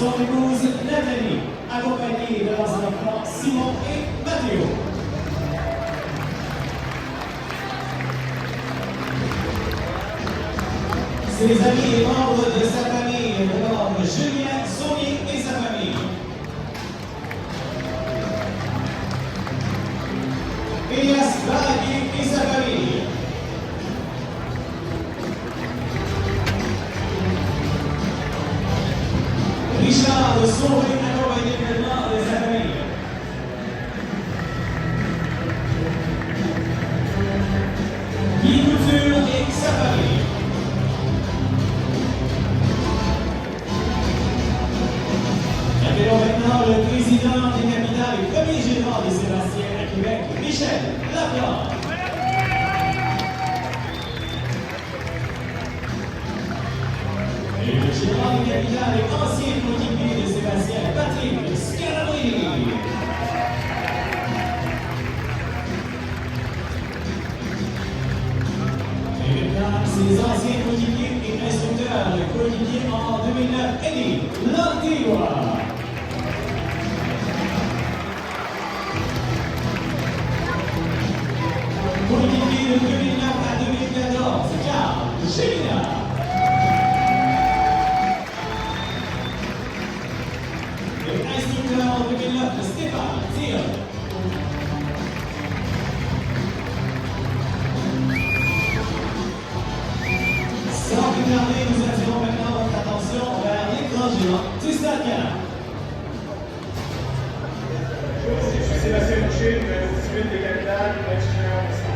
son épouse Nathalie, accompagnée de leurs enfants Simon et Mathéo. Ses amis et membres de sa famille, d'abord Julien Saunier et sa famille. Elias Baraki et sa famille. Richard Sauvé, accompagné également de sa famille. Guy Couture et sa famille. Appelons maintenant le président des capitales et premier gérant de Sébastien à Québec, Michel Laplante. Et le gérant des capitales et ancien coéquipier de Sébastien, Patrick Scalabrini. Et maintenant, ses anciens coéquipiers et instructeurs, le coéquipier en 2009, Eddie Lantigua. Coéquipier de 2009 à 2014, Carl Gélina. Et instructeur en 2009, Stéphane Thiel. Sans plus tarder, nous attirons maintenant votre attention vers l'écran géant du Stade Canada. Bonjour, je suis Sébastien Boucher, numéro 18 des Capitales, l'ex-général de Stade.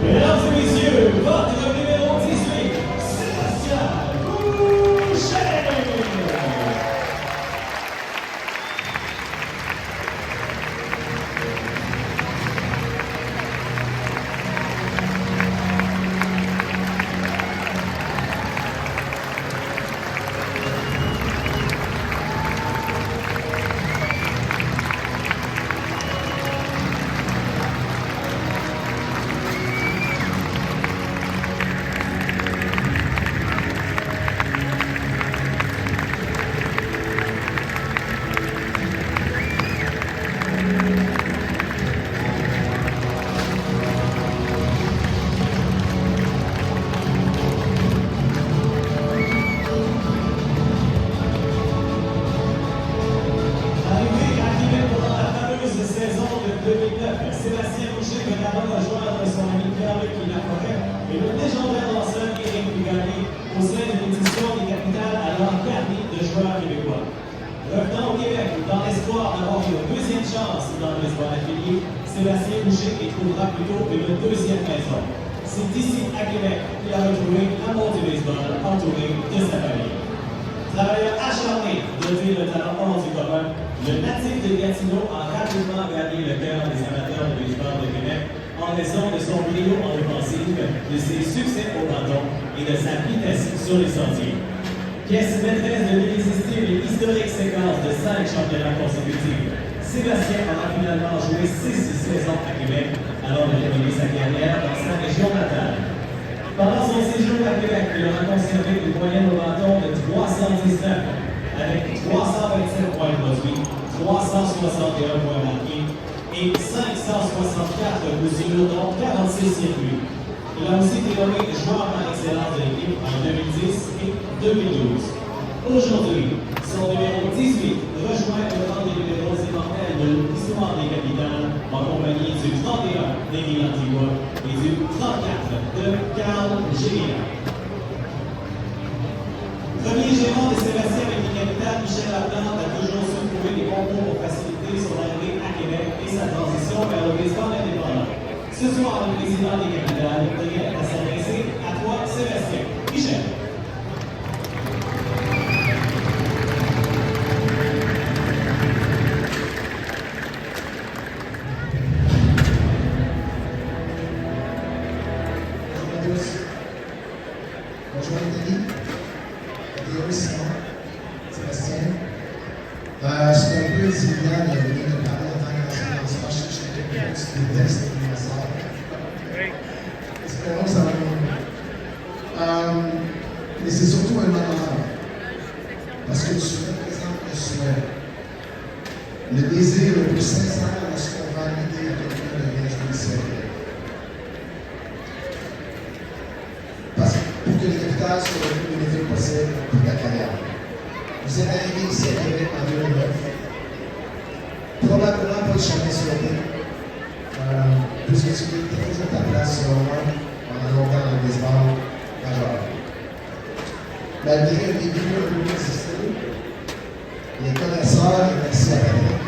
Mesdames et messieurs, votre numéro 18, Sébastien Boucher! Sébastien Boucher va d'abord rejoindre son ami Pierre-Luc Laforêt et le légendaire lanceur Éric Bugani au sein de l'édition des capitales alors garnie de joueurs québécois. Revenant au Québec dans l'espoir d'avoir une deuxième chance dans le baseball affilié, Sébastien Boucher y trouvera plutôt une deuxième maison. C'est ici à Québec qu'il a retrouvé l'amour du baseball entouré de sa famille. Travailleur acharné, doté de talent hors du commun, le natif de Gatineau a rapidement gagné le cœur des amateurs de baseball de Québec en raison de son brio en offensive, de ses succès au bâton et de sa vitesse sur les sentiers. Pièce maîtresse de l'irrésistible et historique séquence de 5 championnats consécutifs, Sébastien aura finalement joué 6 saisons à Québec avant de terminer sa carrière dans sa région natale. Pendant son séjour à Québec, il aura conservé une moyenne au bâton de 319, avec 327 points produits, 361 points marqués et 564 coups sûrs, dont 46 circuits. Il a aussi été nommé joueur par excellence de l'équipe en 2010 et 2012. Aujourd'hui, son numéro 18 rejoint le rang des numéros immortels de l'histoire des capitales en compagnie du 31 d'Émile Antigua et du 34 de Carl Gélina. Premier gérant de Sébastien avec les capitales, Michel Laplante a toujours su trouver des concours pour faciliter son arrivée à Québec et sa transition vers le baseball indépendant. Ce soir, le président des capitales tenait à s'adresser à toi, Sébastien. Michel. Bonjour Nathalie, Théo, Simon, Sébastien. C'est un peu intimidant de venir te parler en tant qu'enseignant. Je sais que tu détestes les sorts. Espérons que ça va bien. Mais c'est surtout un honneur. Parce que tu représentes le souhait. Le désir le plus sincère lorsqu'on va l'idée à quelqu'un de bien jouer sérieux. Parce que pour que les capitales soient le plus bénéfiques possible pour ta carrière. Vous êtes arrivé ici à Québec en 2009. Probablement pas le jamais souhaité. Puisque tu étais toujours ta place selon moi pendant longtemps dans le baseball majeur. Malgré un début un peu plus difficile, les connaisseurs et merci à Patrick,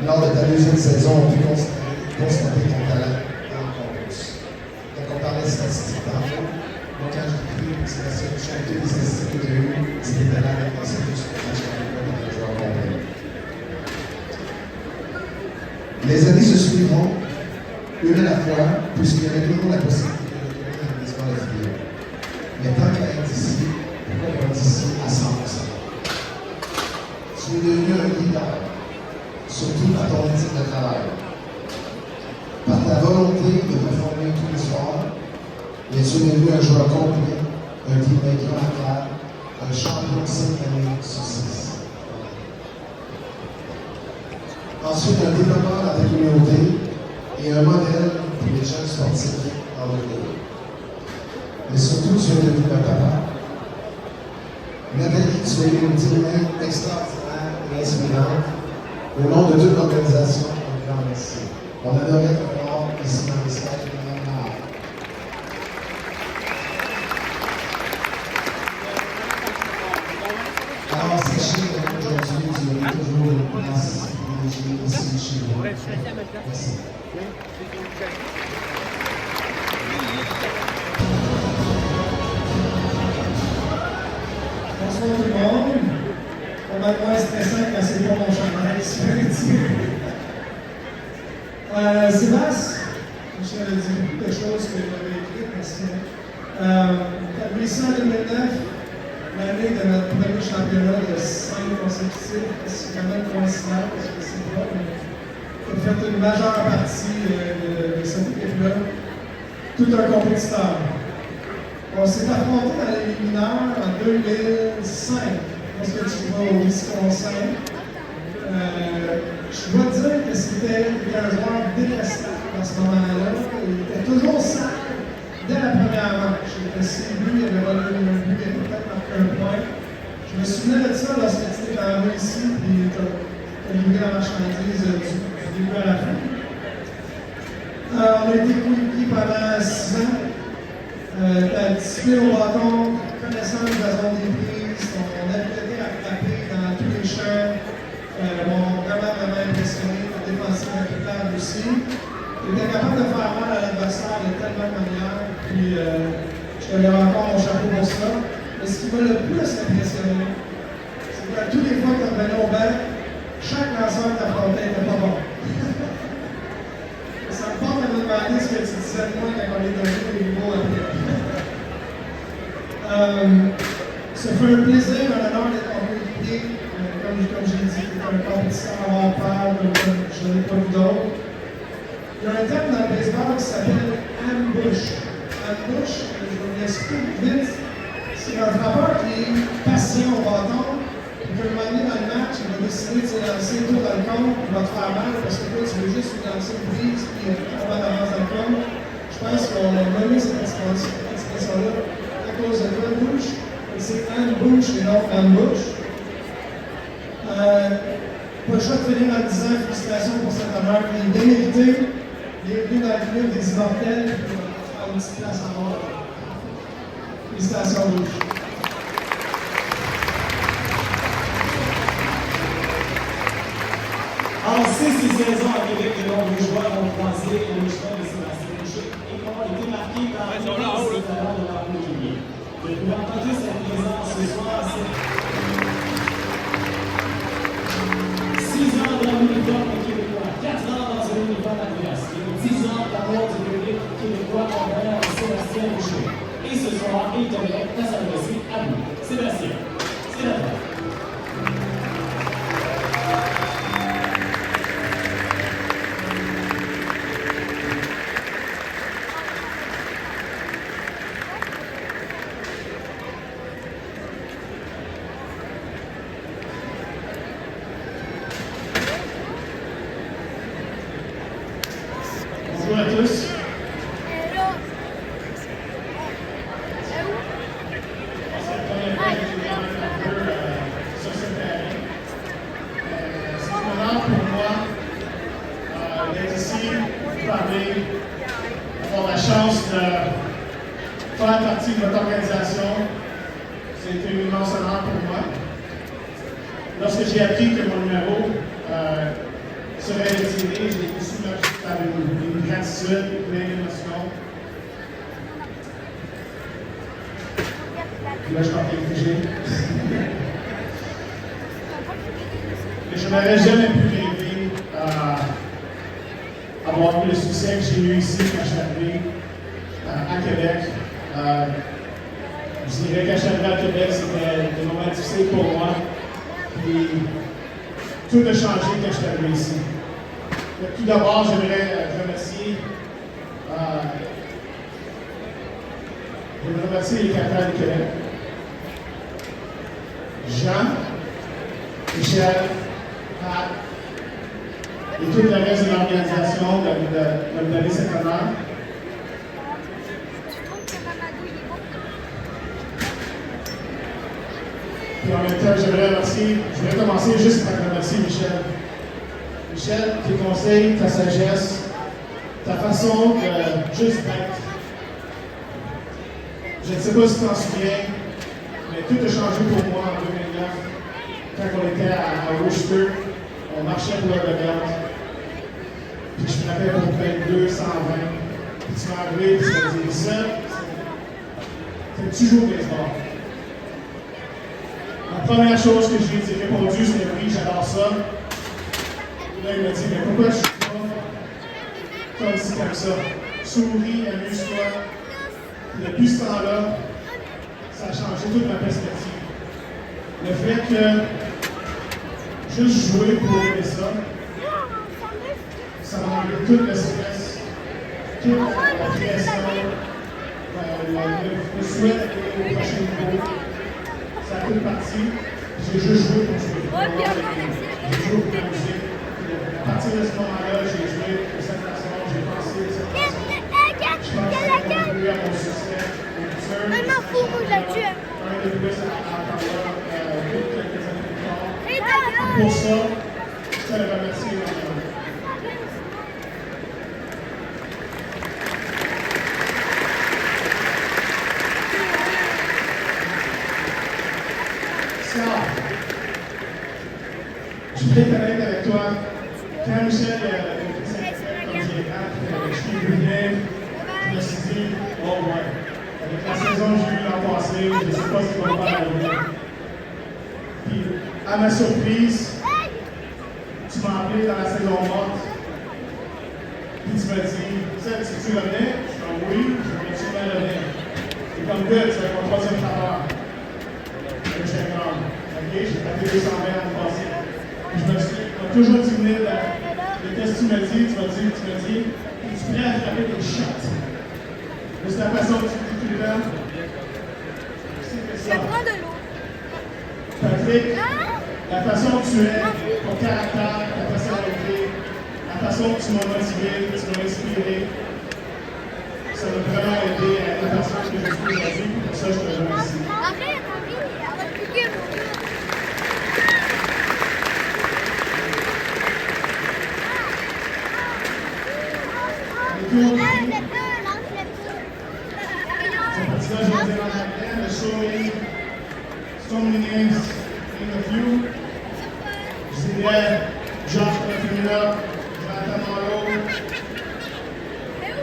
lors de ta deuxième saison, ont pu constater ton talent dans le concours. Quand on parlait de statistiques tantôt, moi quand j'ai pris Sébastien Duchamp, toutes les statistiques que tu as eues, c'était talent avec un certain match dans un joueur complet. Les années se suivront, une à la fois, puisqu'il y avait toujours la possibilité de retourner dans le baseball affilié. Mais tant qu'à être ici, pourquoi pas être ici à 100%? Tu es devenu un leader, surtout par ton éthique de travail. Par ta volonté de performer tous les soirs, et tu es devenu un joueur complet, un teammate remarquable, un champion 5 années sur 6. Ensuite, un développeur dans ta communauté et un modèle pour les jeunes sportifs en Europe. Mais surtout, tu es devenu un papa. Nathalie, tu es une teammate extraordinaire et inspirante. Au nom de toute l'organisation, un grand merci. On adorait te voir ici dans les salles de Mme. Alors, sachez qu'aujourd'hui, tu as toujours une place privilégiée ici chez vous. Merci. Bonsoir tout le monde. On va être moins stressant quand c'est pas mon chandail, si je veux dire. Sébastien, Michel a dit beaucoup de choses que j'avais écrites parce que tu as réussi en 2009, l'année de notre premier championnat de 5 consécutifs. C'est quand même coïncident parce que c'est pas. Tu as fait une majeure partie de cette équipe-là. Tout un compétiteur. On s'est affronté dans les mineurs en 2005, parce que tu vas au Wisconsin. Je dois dire que c'était un joueur détestable à ce moment-là. Il était toujours sale dès la première manche. Il était si lui, il avait volé un but, il avait peut-être marqué un point. Je me souvenais de ça lorsque tu étais arrivé ici, puis tu as livré la marchandise du début à la fin. On a été coéquipiers pendant 6 ans. Tu as discipliné au bâton, connaissance de la zone des prises, ton habileté à frapper dans tous les champs m'ont vraiment impressionné, ta défensive impeccable aussi. Tu étais capable de faire mal à l'adversaire de tellement de manières, puis je te lève encore mon chapeau pour ça. Mais ce qui m'a le plus impressionné, c'est que toutes les fois que tu revenais au banc, chaque lanceur que tu affrontais n'était pas bon. Ça me porte à me demander ce que tu disais de moi quand on est devenu les niveaux après. Ça fait un plaisir, un honneur d'être en coéquipier. Comme j'ai dit, tu es un compétiteur hors pair, comme je n'en ai pas vu d'autres. Il y a un terme dans le baseball qui s'appelle ambush. Ambush, je vous l'explique vite, c'est un frappeur qui est patient au bâton. Puis qu'à un moment donné dans le match, il va décider de se lancer tout dans le compte, il va te faire mal parce que toi, tu veux juste lui lancer une prise, puis on va d'avance dans le compte. Je pense qu'on a nommé cette expression-là à cause de ambush. C'est ambush et non ambush. Pas le choix de finir en disant félicitations pour cet honneur qui est bien mérité. Bienvenue dans le club des immortels, puis on va faire une petite place en bas. Félicitations, Rouge. En 6 et 16 ans à Québec, de nombreux joueurs ont croisé le chemin de Sébastien Boucher et ont été marqués par l'immense talent de leur coéquipier. Vous pouvez entendre cette présence ce soir, c'est 6 ans dans l'uniforme québécois, 4 ans dans un uniforme adverse, et 10 ans d'amour du public québécois envers Sébastien Boucher. Et ce soir, il tenait à s'adresser à vous. Sébastien, c'est la fin. Bonjour à tous. C'est la première fois que je viens un peu sur ce terrain. C'est un honneur pour moi d'être ici, de parler, d'avoir la chance de faire partie de votre organisation. C'est un immense honneur pour moi. Lorsque j'ai appris que mon numéro serait retiré, j'ai été submergé par une gratitude, plein d'émotions. Là, je partais figé. Mais je n'aurais jamais pu rêver avoir eu le succès que j'ai eu ici quand je suis arrivé à Québec. Je dirais qu'à chaque fois à Québec, c'était des moments difficiles pour moi. Puis tout a changé quand je suis arrivé ici. Tout d'abord, j'aimerais remercier les capitales du Québec. Jean, Michel, Pat et tout le reste de l'organisation de me donner cet honneur. Puis en même temps, je vais commencer juste par remercier Michel. Michel, tes conseils, ta sagesse, ta façon de juste être. Je ne sais pas si tu t'en souviens, mais tout a changé pour moi en 2009. Quand on était à Worcester, on marchait pour la regarde. Puis je frappais pour 22, 120. Puis tu m'as arrivé et tu m'as dit, ça, c'est toujours baseball. La première chose que j'ai répondu, c'est oui, j'adore ça. Là, il m'a dit, mais pourquoi je suis pas comme ci, comme ça? Souris, amuse-toi. Depuis ce temps-là, ça a changé toute ma perspective. Le fait que juste jouer pour aimer ça, ça m'a enlevé tout le stress, toute la pression, le souhait d'aller au prochain niveau. Ça a toute partie. J'ai juste joué pour jouer. J'ai joué pour la musique. À partir de ce moment-là, j'ai joué de cette façon, j'ai pensé de cette façon. Je pense que ça a contribué à mon succès. Un de plus à Ottawa, quelques années plus tard. Pour ça, je le remercie énormément. Je vais être honnête avec toi. Quand Michel a fait cette comme je suis venu, je me suis dit, oh ouais, avec la saison que j'ai eue l'an passé, je ne sais pas ce qu'on va faire aujourd'hui. Puis, à ma surprise, tu m'as appelé dans la saison morte. Puis tu m'as dit, si tu revenais, je suis comme oui, je vais sûrement revenir. Et comme good, c'est mon troisième travail. Et j'étais comme, ok, j'ai tapé 200 mètres l'an passé. Je me suis toujours souvenir de ce que tu m'as dit. Tu m'as dit, es-tu prêt à frapper des shots? C'est la façon que tu dis tout le temps. C'était ça. Patrick, la façon que tu es, ton caractère, ta personnalité, la façon que tu m'as motivé, tu m'as inspiré, ça m'a vraiment aidé à être la personne que je suis aujourd'hui. Pour ça, je te remercie. Arrête, piquer mon gars. So parti-là, je vais dire en anglais, the show me so many names in a few. Je dirais Josh Griffin, Arena, Guatemala,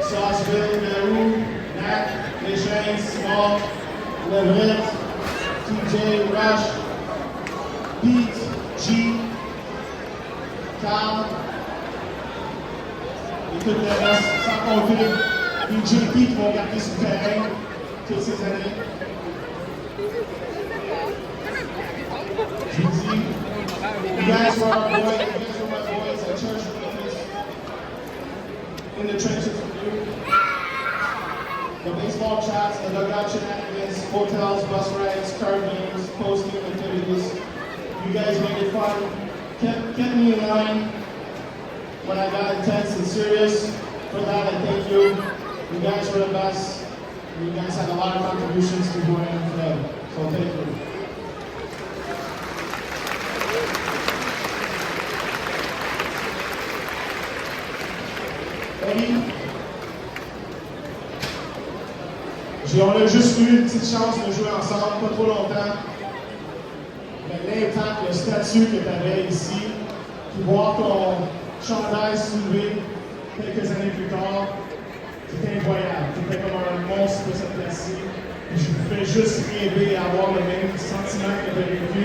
Sarsville, Garou, Nat, Deschênes, Small, Leverett, TJ, Rush, Pete, G, Carl, et tout le reste, sans compter les JP qui vont garder sur le terrain toutes ces années. Je vous dis, you guys were our boys, you guys were my boys at church witness, in the trenches with you. The baseball chats, the dugout shenanigans, hotels, bus rides, card games, post-game activities. You guys made it fun, kept me in line when I got intense and serious. For that, I thank you. You guys were the best. You guys had a lot of contributions to who I am today. So thank you. Eddie, on a juste eu une petite chance de jouer ensemble, pas trop longtemps. Mais l'impact, le statut que tu avais ici, puis voir ton chandail soulevé quelques années plus tard, c'était incroyable. Tu étais comme un monstre de cette place-ci. Je pouvais juste rêver et avoir le même sentiment que tu avais vécu.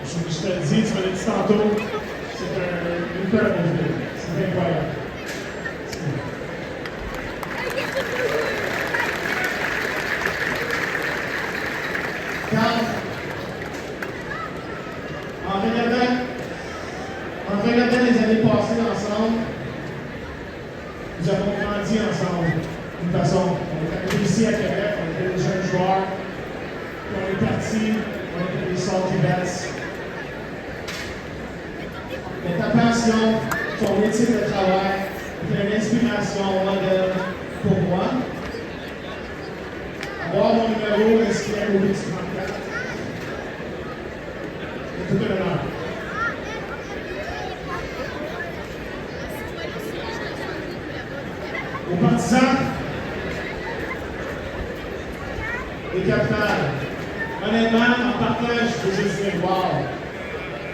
Je te le dis, tu me l'as dit tantôt, c'est une peur de vie. C'est incroyable. En regardant les années passées ensemble, nous avons grandi ensemble d'une façon. On est arrivé ici à Québec, on était des jeunes joueurs, puis on est partis, on était des salty bats. Mais ta passion, ton métier de travail, était une inspiration, un modèle pour moi. Avoir mon numéro inscrit à l'OB 34, c'est tout un honneur. Aux partisans, les capitales, honnêtement, en partage, je veux juste dire, wow,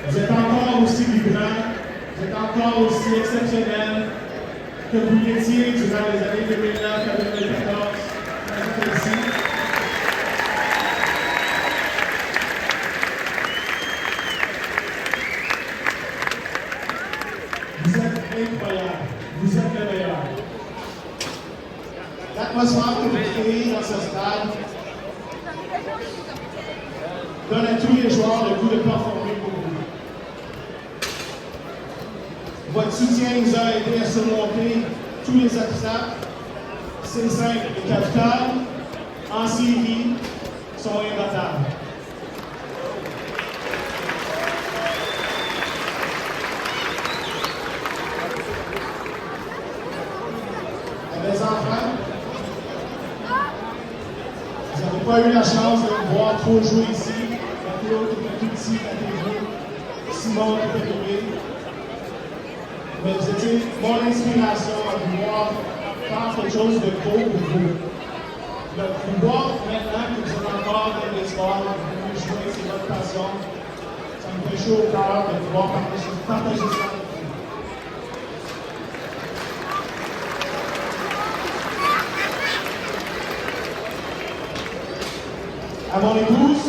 vous êtes encore aussi vibrants, vous êtes encore aussi exceptionnels que vous l'étiez durant les années 2009 à 2014. Merci. Vous êtes incroyables, vous êtes les meilleurs. L'atmosphère que vous créez dans ce stade donne à tous les joueurs le goût de performer pour vous. Votre soutien nous a aidé à surmonter tous les obstacles. C'est simple, les capitales en série sont imbattables. À mes enfants, vous n'avez pas eu la chance de me voir trop jouer ici. Mathéo qui était tout petit, Mathéo, Simon qui était bébé. Mais vous étiez mon inspiration à vouloir faire quelque chose de beau pour vous. De vous voir maintenant que vous êtes encore dans les sports, vous voulez jouer, c'est votre passion. Ça me fait chaud au cœur de pouvoir partager ça avec vous. À mon épouse,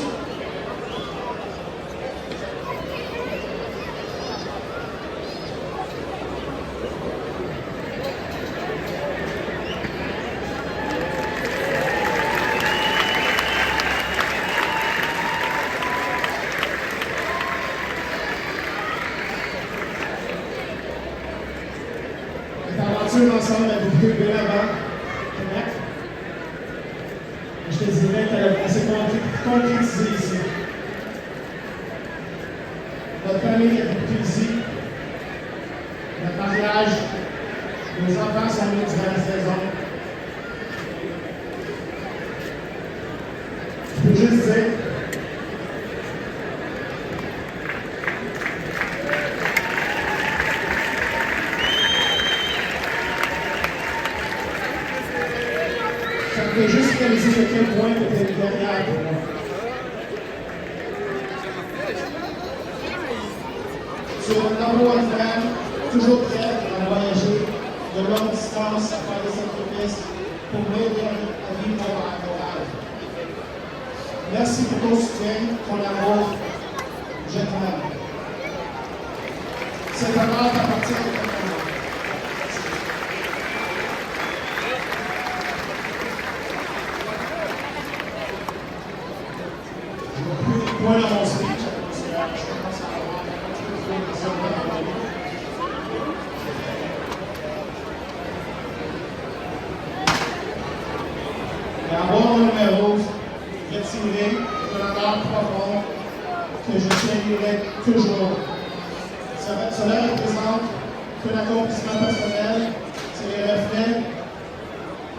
ensemble à vous deux avant Québec. Je te dirais qu'elle s'est concrétisée ici. Notre famille a vécu ici. Notre mariage, nos enfants sont nés durant la saison. Je peux juste dire juste réaliser à quel point tu étais derrière pour moi. C'est un number one fan, toujours prêt à voyager de longue distance, à faire des sacrifices pour m'aider à vivre mon rêve. Merci pour ton soutien, ton amour. Je t'aime. Cet honneur t'appartient à ta famille. Je ne vais plus point dans mon speech, parce que je commence à avoir un petit peu trop de personnes dans ma vie. Et avoir un numéro retiré est un honneur profond que je chérirai toujours. Cela représente que l'accomplissement personnel, c'est les reflets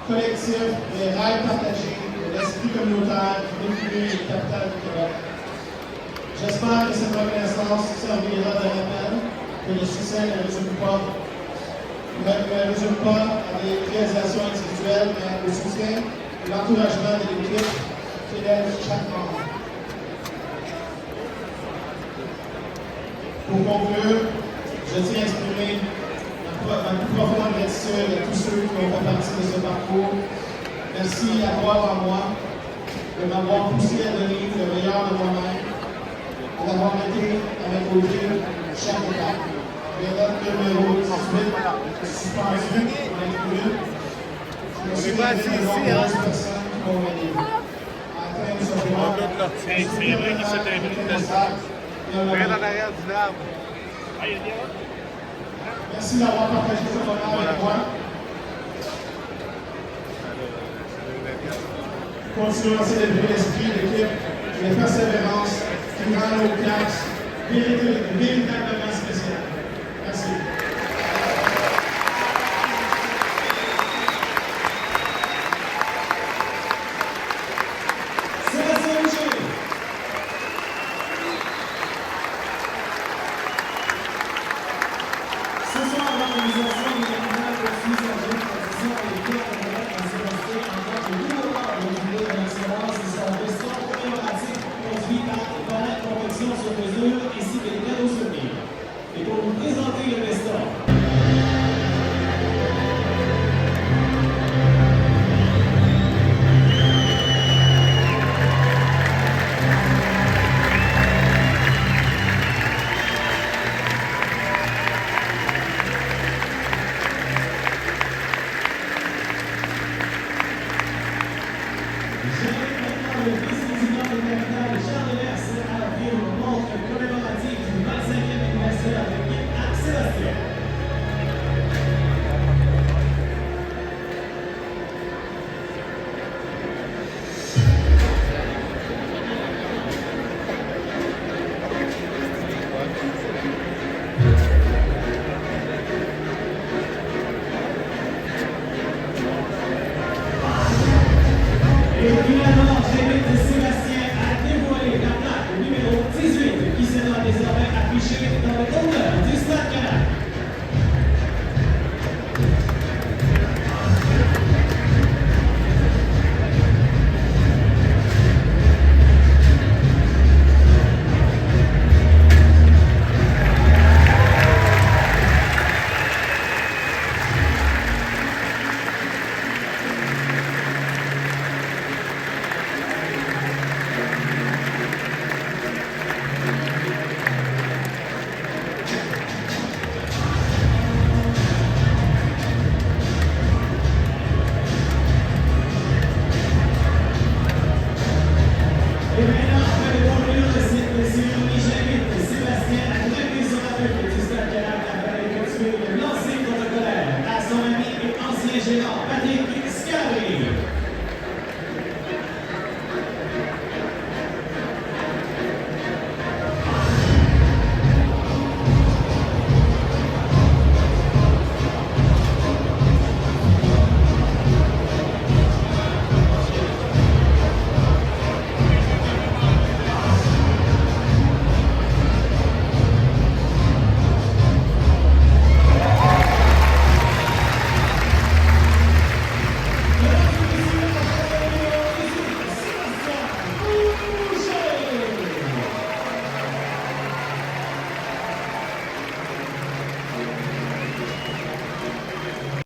collectifs, les rêves partagés, de l'esprit communautaire qui définit les capitales du Québec. J'espère que cette reconnaissance servira de rappel que le succès ne résume pas à des réalisations individuelles, mais au soutien et l'encouragement de l'équipe qui élève chaque membre. Pour conclure, je tiens à exprimer ma plus profonde gratitude à tous ceux qui ont fait partie de ce parcours. Merci à croire en moi, de m'avoir poussé à donner le meilleur de moi-même, et d'avoir été à mes côtés chaque étape. Méthode numéro 18, suspendu pour l'inclure. Je me suis dit que les nombreuses personnes qui m'ont aidé à atteindre ce point. C'est vrai qu'il s'est Rien en arrière du arbre. Merci d'avoir partagé ce moment avec moi. Continuons à célébrer l'esprit d'équipe et la persévérance qui rend nos classes véritablement spéciales. Merci. Sébastien Boucher. Ce soir, l'organisation du capitale poursuit sa jeune tradition et le club de Québec à Sébastien en tant que leader du jubilé de l'excellence et son veston commémoratif produit par Colette Confection sur mesure ainsi que les cadeaux souvenirs. Et pour vous présenter le veston, le vice-président de capitale Charles Levers à offrir une montre commémorative du 25e anniversaire de l'équipe à Sébastien. Et finalement, j'ai été